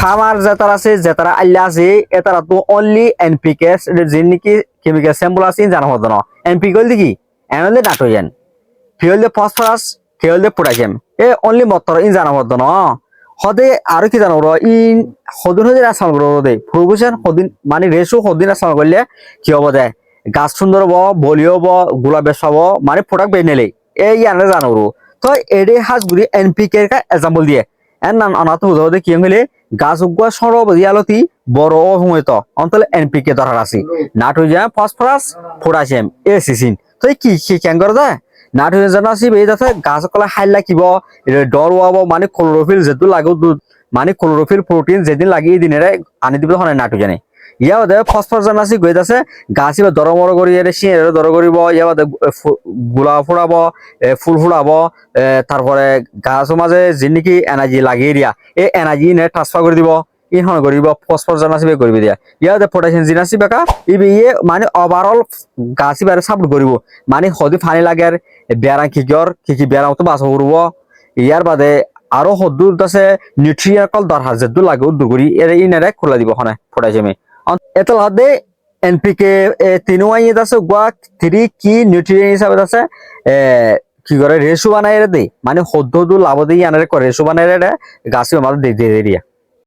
farmer যেতারা আছে যেতারা আল্লা আছে এতারা তো অনলি এনপিকে যে নাকি কেমিক্যাল স্যাম্পল আছে জানা হতো না এনপিকে হল কি এনলে নাইট্রোজেন পি হল ফসফরাস কে হল পটাশিয়াম এ অনলি মতর ইন জানা হতো না হদে আর কি জানো ইন সদিন হদিন আসাম করো দে প্রভূষণ সদিন মানে রেশু সদিন আসাম করলে কি হবো দে গাছ সুন্দর হব বলি হব গোলা বেশ হবো মানে প্রোডাক্ট বেনেলে এই ইয়ানে জানো তো এডে হাজ গুড়ি এনপিকে এক্সাম্পল দিয়ে এন নান অনাথ হুদে কি হলে গাছ উগুয়া সরব দিয়ালতি বড় সময়ত অন্তলে এনপিকে দরকার আছে নাইট্রোজেন ফসফরাস পটাশিয়াম এ সিসিন তো কি কি কেন করে দে নাইট্রোজেন জানা আছে এই যাতে গাছ কলা হাইল লাগিব ডর হব মানে ক্লোরোফিল যেহেতু লাগো মানে ক্লোরোফিল প্রোটিন যেদিন লাগি এই দিনের আনি দিব হয় নাইট্রোজেনে ইয়া বাদে ফসফরাস জানা আছে গৈ আছে গাছ ইবা দরমর করি সিঁড়ে দর করিব ইয়া বাদে গোলা ফুড়াব ফুল ফুড়াব তারপরে গাছের মাঝে যে নাকি এনার্জি লাগিয়ে দিয়া এই এনার্জি নে ট্রান্সফার করে দিব ইহন করিব ফসফরাস জানা আছে করবি দিয়া ইয়া বাদে পটাশিয়াম জিনা আছে বেকা ইয়ে মানে ওভারঅল গাছ ইবারে সাপোর্ট করিব মানে সদি পানি লাগে বেড়া কি বেড়াও তো বাঁচ করব ইয়ার বাদে আরো হদ্দুর আছে নিউট্রিয়েন্ট কল দরকার যেদু লাগে উদ্দুগুরি এর ইনারে খোলা দিব হনে পটাশিয়ামে এটা লাদে এনপিকে তিনও আইয়ে আছে গোয়া 3 কি নিউট্রিয়েন্ট হিসাবে আছে কি করে রেশু বানাই রে দে মানে হদ্দু লাভ দিয়ে আনারে করে রেশু বানাই রে গাছে আমাদের দিয়ে দিয়ে দিয়া